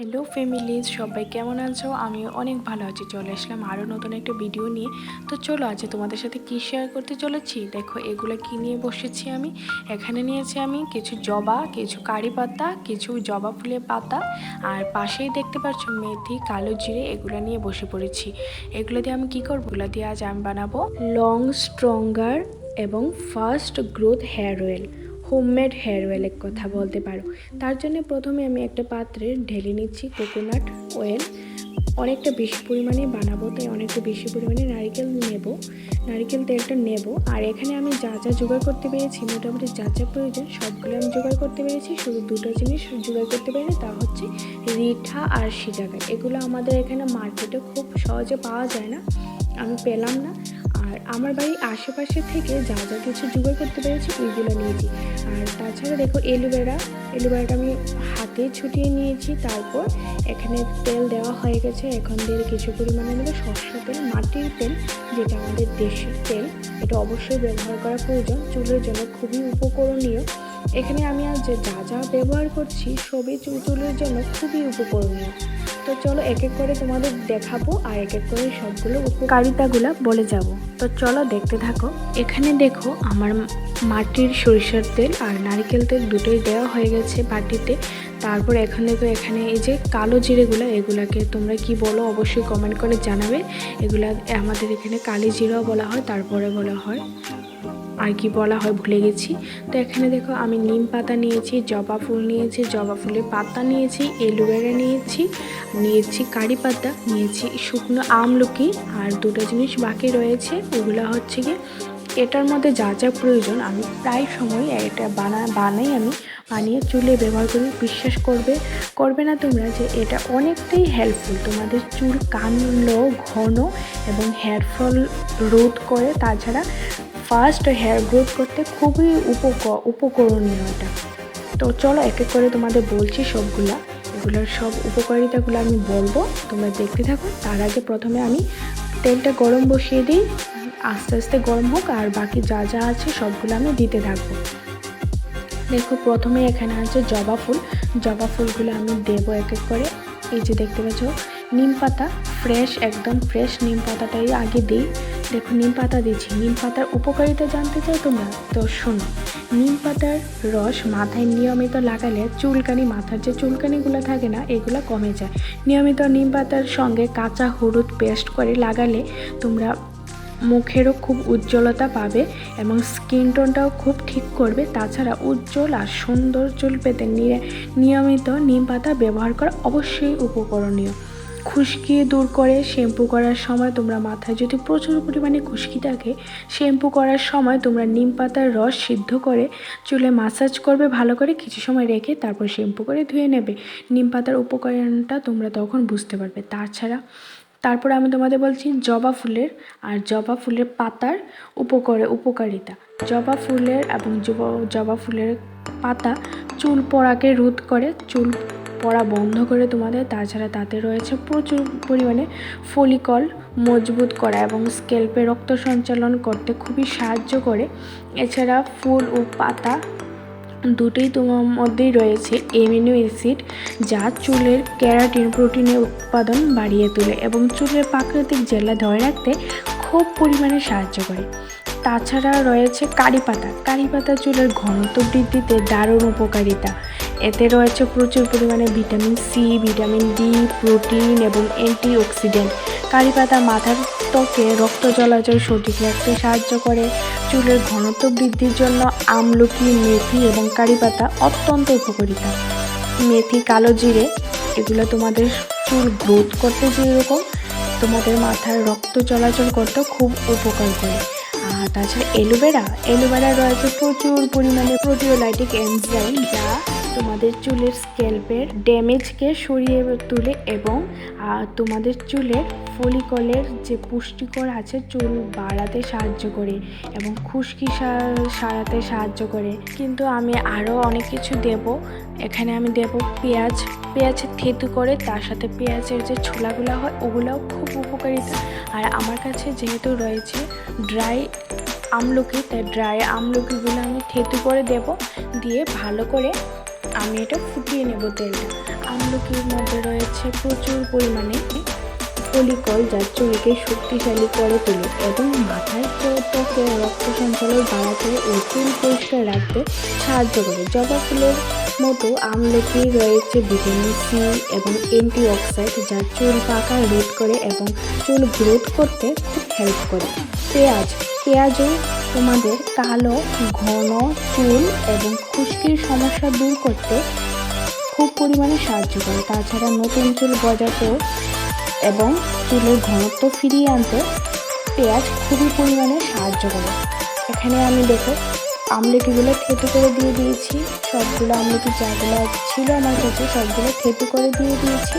Hello families, সবাই কেমন আছো? আমি অনেক ভালো আছি। চলে আসলাম আরও নতুন একটা ভিডিও নিয়ে। তো চলো আজ তোমাদের সাথে কি শেয়ার করতে চলেছি। দেখো এগুলো কি নিয়ে বসেছি আমি। এখানে নিয়েছি আমি কিছু জবা, কিছু কারি পাতা, কিছু জবা ফুলের পাতা, আর পাশেই দেখতে পাচ্ছ মেথি, কালো জিরে, এগুলো নিয়ে বসে পড়েছি। এগুলো দিয়ে আমি কি করবো? এগুলো দিয়ে আজ আমি বানাবো লং স্ট্রঙ্গার এবং fast growth hair oil, homemade hair oil এক কথা বলতে পারো। তার জন্য প্রথমে আমি একটা পাত্রে ঢেলে নিচ্ছি কোকোনাট অয়েল। অনেকটা বেশি পরিমাণে বানাবো, তাই অনেকটা বেশি পরিমাণে নারকেল তেলটা নেব। আর এখানে আমি যা যা জোগাড় করতে পেরেছি, মোটামুটি যা যা প্রয়োজন সবগুলো আমি জোগাড় করতে পেরেছি। শুধু দুটো জিনিস জোগাড় করতে পেরেছি, তা হচ্ছে রিঠা আর সিজাগার। এগুলো আমাদের এখানে মার্কেটে খুব সহজে পাওয়া যায় না, আমি পেলাম না। আর আমার বাড়ির আশেপাশে থেকে যা যা কিছু জোগাড় করতে পেরেছি ওইগুলো নিয়েছি। আর তাছাড়া দেখো এলোভেরাটা আমি হাতে ছুটিয়ে নিয়েছি। তারপর এখানে তেল দেওয়া হয়ে গেছে। এখন দিয়ে কিছু পরিমাণে নেব সরষের তেল, মাটির তেল, যেটা আমাদের দেশি তেল। এটা অবশ্যই ব্যবহার করা প্রয়োজন, চুলের জন্য খুবই উপকরণীয়। এখানে আমি আজ যা যা ব্যবহার করছি সবই চুলের জন্য খুবই উপকরণীয়। তো চলো এক এক করে তোমাদের দেখাবো আর এক এক করে সবগুলো উপকারিতাগুলো বলে যাব। তো চলো দেখতে থাকো। এখানে দেখো আমার মাটির সরিষার তেল আর নারকেল তেল দুটোই দেওয়া হয়ে গেছে বাটিতে। তারপর এখানে এই যে কালো জিরেগুলো, এগুলাকে তোমরা কি বলো অবশ্যই কমেন্ট করে জানাবে। এগুলা আমাদের এখানে কালি জিরাও বলা হয়, তারপরে বলা হয় আর কি বলা হয় ভুলে গেছি। তো এখানে দেখো আমি নিম পাতা নিয়েছি, জবা ফুল নিয়েছি, জবা ফুলের পাতা নিয়েছি, এলোভেরা নিয়েছি কারি পাতা নিয়েছি, শুকনো আমলকি, আর দুটো জিনিস বাকি রয়েছে। ওগুলো হচ্ছে কি এটার মধ্যে যা যা প্রয়োজন আমি প্রায় সময় এটা বানিয়ে চুলে ব্যবহার করি। বিশ্বাস করবে না তোমরা যে এটা অনেকটাই হেল্পফুল। তোমাদের চুল কালো, ঘন এবং হেয়ার ফল রোধ করে। তাছাড়া ফাস্ট হেয়ার গ্রোথ করতে খুবই উপকরণীয় এটা। তো চলো এক এক করে তোমাদের বলছি এগুলোর সব উপকারিতাগুলো আমি বলবো, তোমরা দেখতে থাকো। তার আগে প্রথমে আমি তেলটা গরম বসিয়ে দিই, আস্তে আস্তে গরম হোক, আর বাকি যা যা আছে সবগুলো আমি দিতে থাকবো। দেখো প্রথমে এখানে আছে জবা ফুলগুলো আমি দেবো এক এক করে। এই যে দেখতে পাচ্ছ নিম পাতা, একদম ফ্রেশ নিম পাতাটাই আগে দিই। দেখো নিম পাতা দিচ্ছি। নিম পাতার উপকারিতা জানতে চাও তোমরা? তো শোনো, নিম পাতার রস মাথায় নিয়মিত লাগালে মাথার যে চুলকানিগুলো থাকে না, এগুলো কমে যায়। নিয়মিত নিম পাতার সঙ্গে কাঁচা হলুদ পেস্ট করে লাগালে তোমরা মুখেরও খুব উজ্জ্বলতা পাবে এবং স্কিন টোনটাও খুব ঠিক করবে। তাছাড়া উজ্জ্বল আর সুন্দর চুল পেতে নিয়মিত নিম পাতা ব্যবহার করা অবশ্যই উপকরণীয়। খুশকি দূর করে শ্যাম্পু করার সময় তোমরা মাথায় যদি প্রচুর পরিমাণে খুশকি থাকে, শ্যাম্পু করার সময় তোমরা নিম পাতার রস সিদ্ধ করে চুলে মাসাজ করবে ভালো করে, কিছু সময় রেখে তারপর শ্যাম্পু করে ধুয়ে নেবে। নিম পাতার উপকরণটা তোমরা তখন বুঝতে পারবে। তারপর আমি তোমাদের বলছি জবা ফুলের পাতার উপকারিতা। জবা ফুলের পাতা চুল পড়াকে রোধ করে, চুল পড়া বন্ধ করে তোমাদের। তাছাড়া তাতে রয়েছে প্রচুর পরিমাণে ফলিকল মজবুত করা এবং স্ক্যাল্পে রক্ত সঞ্চালন করতে খুবই সাহায্য করে। এছাড়া ফুল ও পাতা দুটোই তোমার মধ্যেই রয়েছে অ্যামিনো অ্যাসিড, যা চুলের কেরাটিন প্রোটিনের উৎপাদন বাড়িয়ে তোলে এবং চুলের প্রাকৃতিক জেলা ধরে রাখতে খুব পরিমাণে সাহায্য করে। তাছাড়া রয়েছে কারি পাতা চুলের ঘনত্ব বৃদ্ধিতে দারুণ উপকারিতা। এতে রয়েছে প্রচুর পরিমাণে vitamin C, vitamin D, protein এবং অ্যান্টিঅক্সিডেন্ট। কারি পাতা মাথার ত্বকে রক্ত চলাচল সঠিক রাখতে সাহায্য করে। চুলের ঘনত্ব বৃদ্ধির জন্য আমলকি, মেথি এবং কারি পাতা অত্যন্ত উপকারিতা। মেথি, কালো জিরে, এগুলো তোমাদের চুল গ্রোথ করতে যেরকম তোমাদের মাথার রক্ত চলাচল করতেও খুব উপকার করে। আর তাছাড়া এলোভেরা রয়েছে প্রচুর পরিমাণে প্রোটিওলাইটিক এনজাইম, যা তোমাদের চুলের স্ক্যাল্পের ড্যামেজকে সরিয়ে তোলে এবং তোমাদের চুলের ফলিকলের যে পুষ্টিকর আছে চুল বাড়াতে সাহায্য করে এবং খুশকি সারাতে সাহায্য করে। কিন্তু আমি আরও অনেক কিছু দেব। এখানে আমি দেব পেঁয়াজ থেতু করে, তার সাথে পেঁয়াজের যে ছোলাগুলো হয় ওগুলোও খুব উপকারিতা। আর আমার কাছে যেহেতু রয়েছে ড্রাই আমলকি, তাই ড্রাই আমলকিগুলো আমি থেতু করে দিয়ে ভালো করে আমি এটা ফুটিয়ে নেব তেলটা। আমলকির মধ্যে রয়েছে প্রচুর পরিমাণে ফলিকল, যা চুলকে শক্তিশালী করে তোলে এবং মাথার ত্বকে রক্ত সঞ্চালন বাড়াতে ও চুল পরিষ্কার রাখতে সাহায্য করে। জবা ফুলের মতো আমলকি রয়েছে ভিটামিন সি এবং অ্যান্টিঅক্সিডেন্ট, যা চুল পাকা রোধ করে এবং চুল গ্রোথ করতে খুব হেল্প করে। পেঁয়াজও তোমাদের কালো, ঘন চুল এবং খুশকির সমস্যা দূর করতে খুব পরিমাণে সাহায্য করে। তাছাড়া নতুন চুল গজাতেও এবং চুলের ঘনত্ব ফিরিয়ে আনতে পেঁয়াজ খুবই পরিমাণে সাহায্য করে। এখানে আমি দেখো আমলকিগুলো থেতু করে দিয়ে দিয়েছি। সবগুলো আমলকি যাগুলো ছিল আমার কাছে সবগুলো থেতু করে দিয়ে দিয়েছি।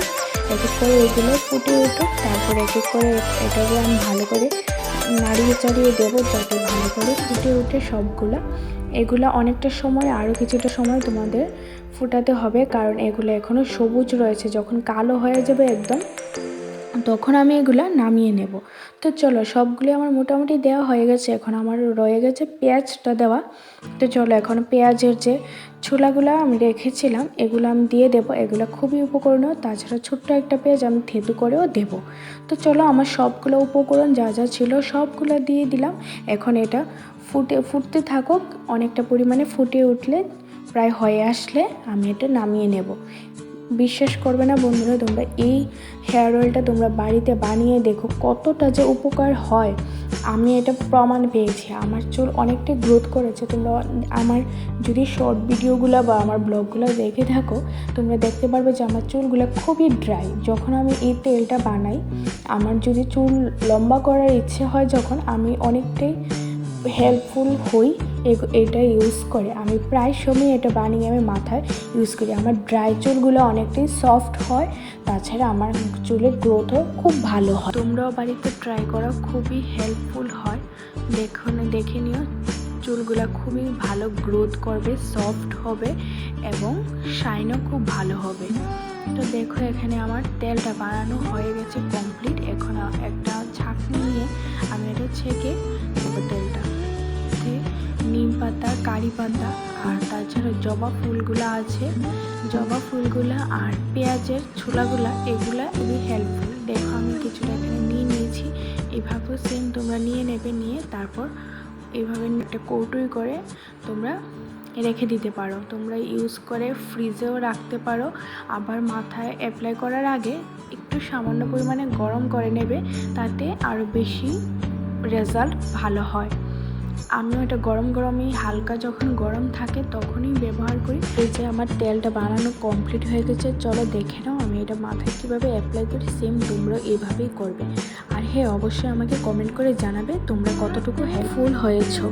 এক এক করে এগুলো ফুটে উঠুক, তারপর এক এক করে এটাকে আমি ভালো করে নাড়িয়ে চাড়িয়ে দেবো যাতে ভালো করে ফুটে উঠে সবগুলো। এগুলো অনেকটা সময়, আরও কিছুটা সময় তোমাদের ফুটাতে হবে, কারণ এগুলো এখনও সবুজ রয়েছে। যখন কালো হয়ে যাবে একদম, তখন আমি এগুলো নামিয়ে নেব। তো চলো, সবগুলো আমার মোটামুটি দেওয়া হয়ে গেছে। এখন আমার রয়ে গেছে পেঁয়াজটা দেওয়া। তো চলো, এখন পেঁয়াজের যে ছোলাগুলো আমি রেখেছিলাম এগুলো আমি দিয়ে দেবো। এগুলো খুবই উপকরণীয়। তাছাড়া ছোট্ট একটা পেঁয়াজ আমি থেতু করেও দেবো। তো চলো, আমার সবগুলো উপকরণ যা যা ছিল সবগুলো দিয়ে দিলাম। এখন এটা ফুটতে থাকুক। অনেকটা পরিমাণে ফুটে উঠলে, প্রায় হয়ে আসলে আমি এটা নামিয়ে নেব। বিশ্বাস করবে না বন্ধুরা, তোমরা এই হেয়ার অয়েলটা তোমরা বাড়িতে বানিয়ে দেখো কতটা যে উপকার হয়। আমি এটা প্রমাণ পেয়েছি, আমার চুল অনেকটাই গ্রোথ করেছে। তোমরা আমার যদি শর্ট ভিডিওগুলো বা আমার ব্লগগুলো দেখে থাকো, তোমরা দেখতে পারবে যে আমার চুলগুলো খুবই ড্রাই। যখন আমি এই তেলটা বানাই, আমার যদি চুল লম্বা করার ইচ্ছে হয়, যখন আমি অনেকটাই হেল্পফুল হই এটা ইউজ করে। আমি প্রায় সময় এটা বানিয়ে আমি মাথায় ইউজ করি। আমার ড্রাই চুলগুলো অনেকটাই সফট হয়। তাছাড়া আমার চুলের গ্রোথও খুব ভালো হয়। তোমরাও বাড়িতে ট্রাই করা, খুবই হেল্পফুল হয়। দেখে নিও, চুলগুলো খুবই ভালো গ্রোথ করবে, সফট হবে এবং শাইনও খুব ভালো হবে। তো দেখো, এখানে আমার তেলটা বানানো হয়ে গেছে কমপ্লিট। এখন একটা ছাঁকনি নিয়ে আমি এটা ছেঁকে তেলটা নিম পাতা, কারি পাতা আর তাছাড়া জবা ফুলগুলো আছে, জবা ফুলগুলো আর পেঁয়াজের ছোলাগুলো, এগুলা খুবই হেল্পফুল। দেখো, আমি কিছুটা এখানে নিয়ে নিয়েছি। এভাবেও সেম তোমরা নিয়ে নেবে, নিয়ে তারপর এইভাবে একটা কৌটোই করে তোমরা রেখে দিতে পারো। তোমরা ইউজ করে ফ্রিজেও রাখতে পারো। আবার মাথায় অ্যাপ্লাই করার আগে একটু সামান্য পরিমাণে গরম করে নেবে, তাতে আরও বেশি রেজাল্ট ভালো হয়। আমিও এটা গরমই হালকা যখন গরম থাকে তখনই ব্যবহার করি। এই যে আমার তেলটা বানানো কমপ্লিট হয়ে গেছে। চলো দেখে নাও আমি এটা মাথায় কীভাবে অ্যাপ্লাই করি। সেম তোমরা এইভাবেই করবে। আর হ্যাঁ, অবশ্যই আমাকে কমেন্ট করে জানাবে তোমরা কতটুকু হেল্পফুল হয়েছো।